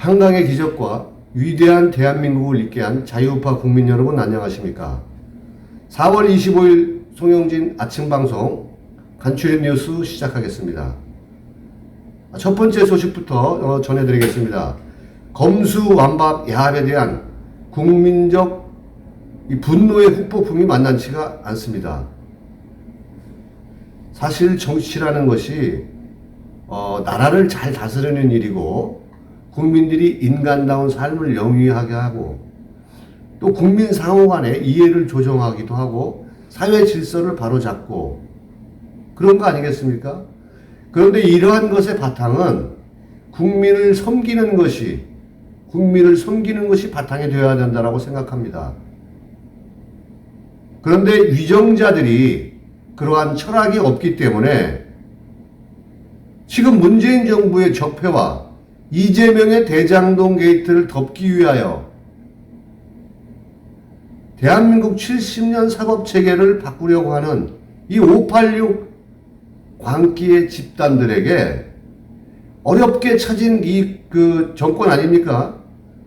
한강의 기적과 위대한 대한민국을 있게 한 자유우파 국민 여러분 안녕하십니까? 4월 25일 송영진 아침방송 간추린 뉴스 시작하겠습니다. 첫 번째 소식부터 전해드리겠습니다. 검수완박 야합에 대한 국민적 분노의 후폭풍이 만만치가 않습니다. 사실 정치라는 것이 나라를 잘 다스리는 일이고 국민들이 인간다운 삶을 영위하게 하고 또 국민 상호 간의 이해를 조정하기도 하고 사회 질서를 바로잡고 그런 거 아니겠습니까? 그런데 이러한 것의 바탕은 국민을 섬기는 것이 바탕이 되어야 된다고 생각합니다. 그런데 위정자들이 그러한 철학이 없기 때문에 지금 문재인 정부의 적폐와 이재명의 대장동 게이트를 덮기 위하여 대한민국 70년 사법체계를 바꾸려고 하는 이 586 광기의 집단들에게 어렵게 찾은 그 정권 아닙니까?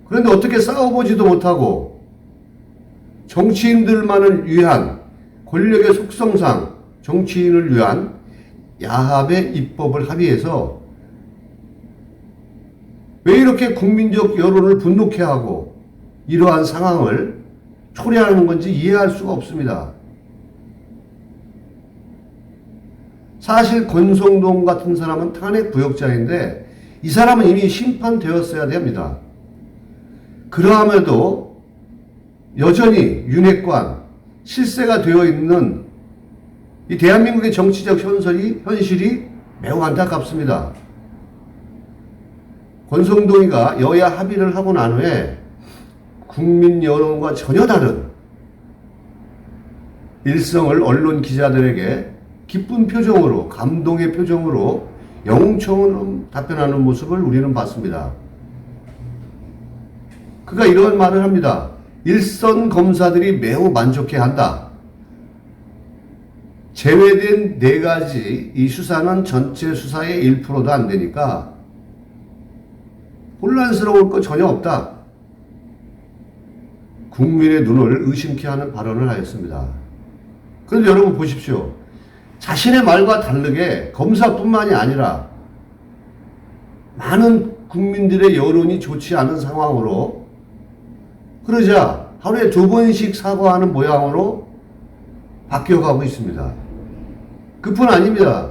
그런데 어떻게 싸워보지도 못하고 정치인들만을 위한 권력의 속성상 정치인을 위한 야합의 입법을 합의해서 왜 이렇게 국민적 여론을 분노케 하고 이러한 상황을 초래하는 건지 이해할 수가 없습니다. 사실 권성동 같은 사람은 탄핵 구역자인데 이 사람은 이미 심판되었어야 됩니다. 그러함에도 여전히 윤핵관 실세가 되어 있는 이 대한민국의 정치적 현실이 매우 안타깝습니다. 권성동이가 여야 합의를 하고 난 후에 국민 여론과 전혀 다른 일성을 언론 기자들에게 기쁜 표정으로 감동의 표정으로 영웅처럼 답변하는 모습을 우리는 봤습니다. 그가 이런 말을 합니다. 일선 검사들이 매우 만족해한다. 제외된 4가지 이 수사는 전체 수사의 1%도 안 되니까 혼란스러울 거 전혀 없다. 국민의 눈을 의심케 하는 발언을 하였습니다. 그런데 여러분 보십시오. 자신의 말과 다르게 검사뿐만이 아니라 많은 국민들의 여론이 좋지 않은 상황으로 그러자 하루에 2번씩 사과하는 모양으로 바뀌어가고 있습니다. 그뿐 아닙니다.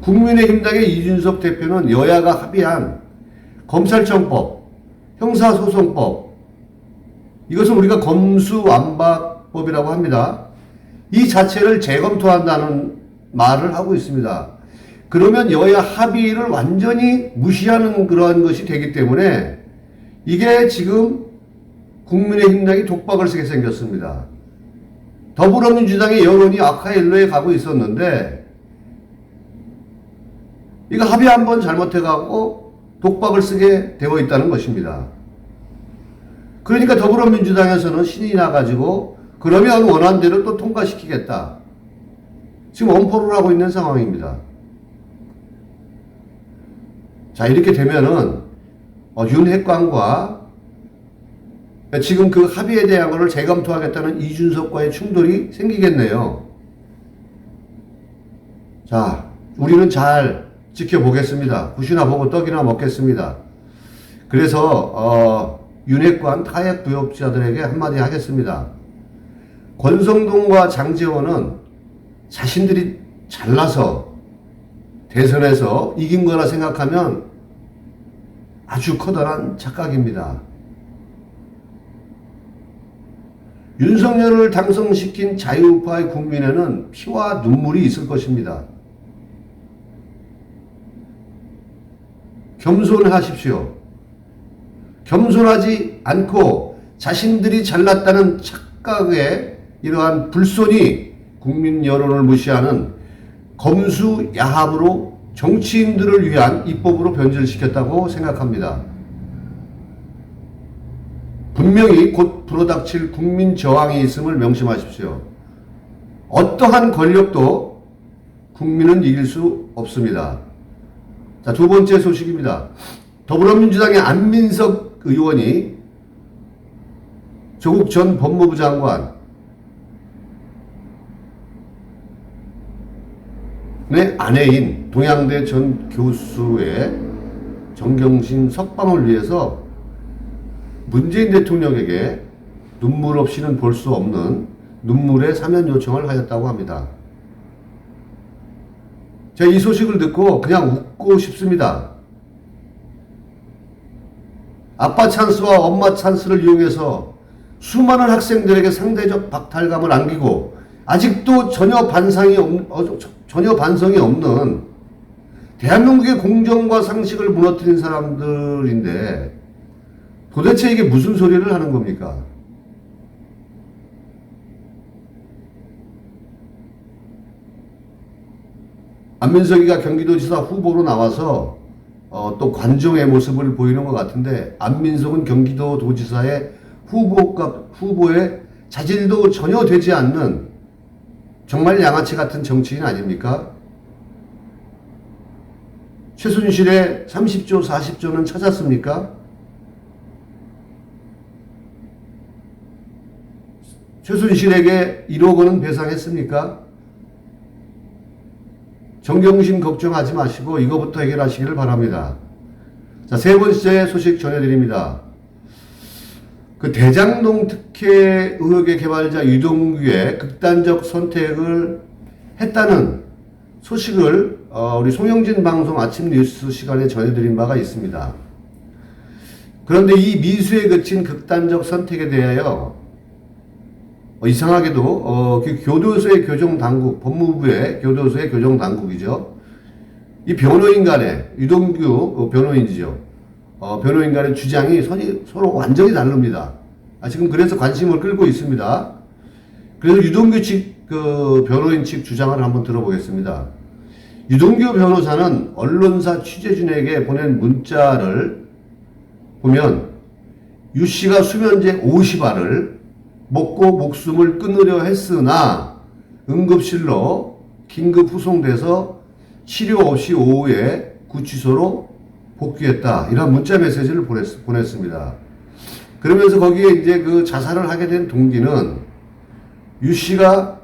국민의힘당의 이준석 대표는 여야가 합의한 검찰청법, 형사소송법, 이것은 우리가 검수완박법이라고 합니다. 이 자체를 재검토한다는 말을 하고 있습니다. 그러면 여야 합의를 완전히 무시하는 그러한 것이 되기 때문에 이게 지금 국민의힘당이 독박을 쓰게 생겼습니다. 더불어민주당의 여론이 악화의 일로에 가고 있었는데 이거 합의 한번 잘못해가고 독박을 쓰게 되어 있다는 것입니다. 그러니까 더불어민주당에서는 신이 나가지고 그러면 원안대로 또 통과시키겠다. 지금 엄포를 하고 있는 상황입니다. 자, 이렇게 되면은 윤핵관과 지금 그 합의에 대한 것을 재검토하겠다는 이준석과의 충돌이 생기겠네요. 자, 우리는 잘 지켜보겠습니다. 굿이나 보고 떡이나 먹겠습니다. 그래서 윤핵관 타협 부역자들에게 한마디 하겠습니다. 권성동과 장제원은 자신들이 잘나서 대선에서 이긴 거라 생각하면 아주 커다란 착각입니다. 윤석열을 당선시킨 자유우파의 국민에는 피와 눈물이 있을 것입니다. 겸손하십시오. 겸손하지 않고 자신들이 잘났다는 착각에 이러한 불손이 국민 여론을 무시하는 검수 야합으로 정치인들을 위한 입법으로 변질시켰다고 생각합니다. 분명히 곧 불어닥칠 국민 저항이 있음을 명심하십시오. 어떠한 권력도 국민은 이길 수 없습니다. 자, 두 번째 소식입니다. 더불어민주당의 안민석 의원이 조국 전 법무부 장관의 아내인 동양대 전 교수의 정경심 석방을 위해서 문재인 대통령에게 눈물 없이는 볼 수 없는 눈물의 사면 요청을 하였다고 합니다. 제가 이 소식을 듣고 그냥 웃고 싶습니다. 아빠 찬스와 엄마 찬스를 이용해서 수많은 학생들에게 상대적 박탈감을 안기고 아직도 전혀 반성이 없는 대한민국의 공정과 상식을 무너뜨린 사람들인데 도대체 이게 무슨 소리를 하는 겁니까? 안민석이가 경기도지사 후보로 나와서 또 관종의 모습을 보이는 것 같은데 안민석은 경기도도지사의 후보의 자질도 전혀 되지 않는 정말 양아치 같은 정치인 아닙니까? 최순실의 30조 40조는 찾았습니까? 최순실에게 1억 원은 배상했습니까? 정경심 걱정하지 마시고 이거부터 해결하시기를 바랍니다. 자, 세 번째 소식 전해드립니다. 그 대장동 특혜 의혹의 개발자 유동규의 극단적 선택을 했다는 소식을 우리 송영진 방송 아침 뉴스 시간에 전해드린 바가 있습니다. 그런데 이 미수에 그친 극단적 선택에 대하여 이상하게도 그 교도소의 교정당국, 법무부의 교도소의 교정당국이죠. 이 변호인 간의 유동규 변호인이죠. 변호인 간의 주장이 서로 완전히 다릅니다. 지금 그래서 관심을 끌고 있습니다. 그래서 유동규 측 변호인 측 주장을 한번 들어보겠습니다. 유동규 변호사는 언론사 취재진에게 보낸 문자를 보면 유 씨가 수면제 50알을 먹고 목숨을 끊으려 했으나 응급실로 긴급 후송돼서 치료 없이 오후에 구치소로 복귀했다. 이런 문자 메시지를 보냈습니다. 그러면서 거기에 이제 그 자살을 하게 된 동기는 유 씨가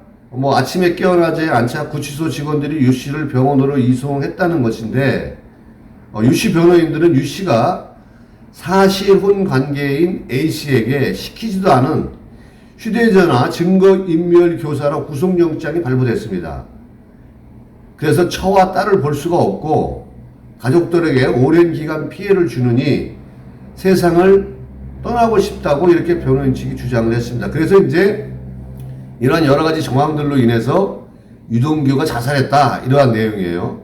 아침에 깨어나지 않자 구치소 직원들이 유 씨를 병원으로 이송했다는 것인데 유 씨 변호인들은 유 씨가 사실혼 관계인 A 씨에게 시키지도 않은 휴대전화 증거인멸 교사로 구속영장이 발부됐습니다. 그래서 처와 딸을 볼 수가 없고 가족들에게 오랜 기간 피해를 주느니 세상을 떠나고 싶다고 이렇게 변호인 측이 주장을 했습니다. 그래서 이제 이러한 여러 가지 정황들로 인해서 유동규가 자살했다 이러한 내용이에요.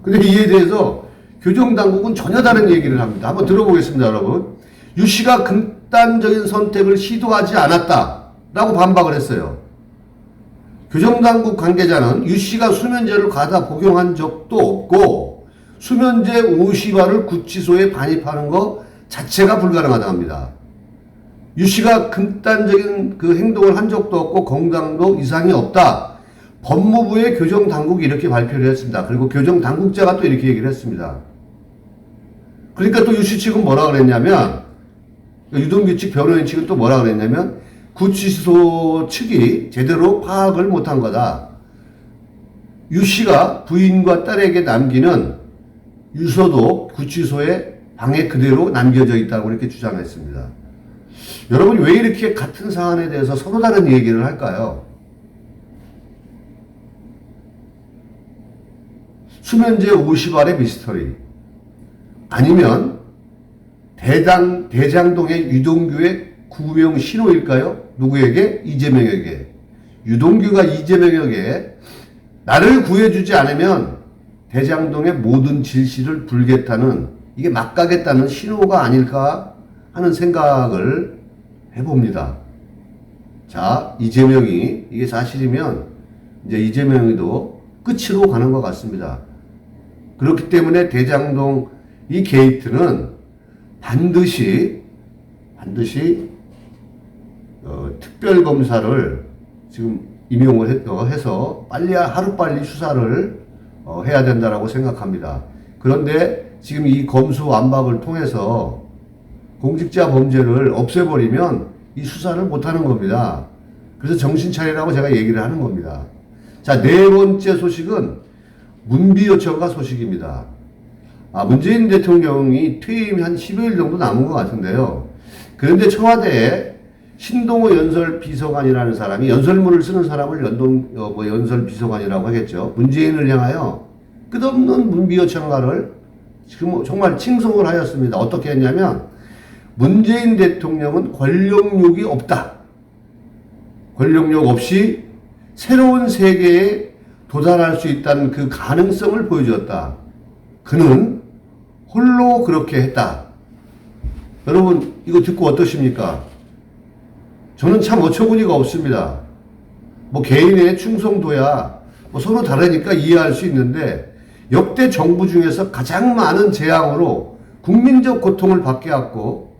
근데 이에 대해서 교정당국은 전혀 다른 얘기를 합니다. 한번 들어보겠습니다, 여러분. 유 씨가 극단적인 선택을 시도하지 않았다라고 반박을 했어요. 교정당국 관계자는 유 씨가 수면제를 과다 복용한 적도 없고 수면제 50알을 구치소에 반입하는 것 자체가 불가능하다고 합니다. 유 씨가 극단적인 그 행동을 한 적도 없고 건강도 이상이 없다. 법무부의 교정당국이 이렇게 발표를 했습니다. 그리고 교정당국자가 또 이렇게 얘기를 했습니다. 그러니까 또 유 씨 측은 뭐라 그랬냐면 유동규 측 변호인 측은 또 뭐라 그랬냐면 구치소 측이 제대로 파악을 못한 거다. 유 씨가 부인과 딸에게 남기는 유서도 구치소에 방에 그대로 남겨져 있다고 이렇게 주장했습니다. 여러분 왜 이렇게 같은 사안에 대해서 서로 다른 얘기를 할까요? 수면제 50알의 미스터리 아니면 대장동의 유동규의 구명 신호일까요? 누구에게? 이재명에게. 유동규가 이재명에게 나를 구해주지 않으면 대장동의 모든 질시를 불겠다는 이게 막가겠다는 신호가 아닐까 하는 생각을 해봅니다. 자, 이재명이 이게 사실이면 이제 이재명이도 끝으로 가는 것 같습니다. 그렇기 때문에 대장동 이 게이트는 반드시 특별검사를 지금 임용을 해서 하루빨리 수사를 해야 된다라고 생각합니다. 그런데 지금 이 검수완박을 통해서 공직자 범죄를 없애버리면 이 수사를 못하는 겁니다. 그래서 정신 차리라고 제가 얘기를 하는 겁니다. 자, 네 번째 소식은 문비요청과 소식입니다. 문재인 대통령이 퇴임이 한 10여일 정도 남은 것 같은데요. 그런데 청와대에 신동호 연설비서관이라는 사람이, 연설문을 쓰는 사람을 연설비서관이라고 하겠죠. 문재인을 향하여 끝없는 문비요청가를 지금 정말 칭송을 하였습니다. 어떻게 했냐면, 문재인 대통령은 권력욕이 없다. 권력욕 없이 새로운 세계에 도달할 수 있다는 그 가능성을 보여주었다. 그는 홀로 그렇게 했다. 여러분, 이거 듣고 어떠십니까? 저는 참 어처구니가 없습니다. 뭐 개인의 충성도야 서로 다르니까 이해할 수 있는데, 역대 정부 중에서 가장 많은 재앙으로 국민적 고통을 받게 했고,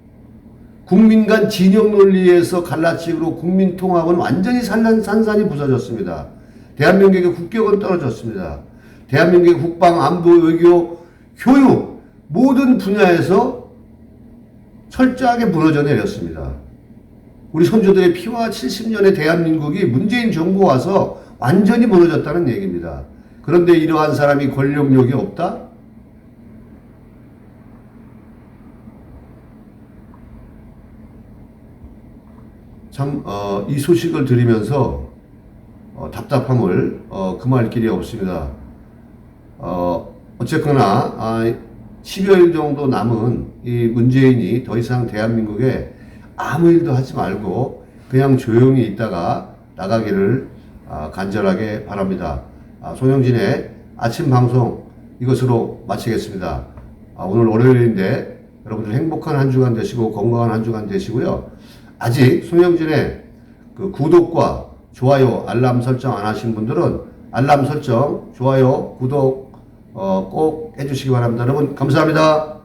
국민 간 진영 논리에서 갈라치기로 국민 통합은 완전히 산산이 부서졌습니다. 대한민국의 국격은 떨어졌습니다. 대한민국의 국방, 안보, 외교, 교육 모든 분야에서 철저하게 무너져 내렸습니다. 우리 선조들의 피와 70년의 대한민국이 문재인 정부 와서 완전히 무너졌다는 얘기입니다. 그런데 이러한 사람이 권력욕이 없다? 참, 이 소식을 들으면서 답답함을 금할 길이 없습니다. 어쨌거나 10여일 정도 남은 이 문재인이 더 이상 대한민국에 아무 일도 하지 말고 그냥 조용히 있다가 나가기를 간절하게 바랍니다. 손영진의 아침 방송 이것으로 마치겠습니다. 오늘 월요일인데 여러분들 행복한 한 주간 되시고 건강한 한 주간 되시고요. 아직 손영진의 그 구독과 좋아요, 알람 설정 안 하신 분들은 알람 설정, 좋아요, 구독 꼭 해주시기 바랍니다. 여러분 감사합니다.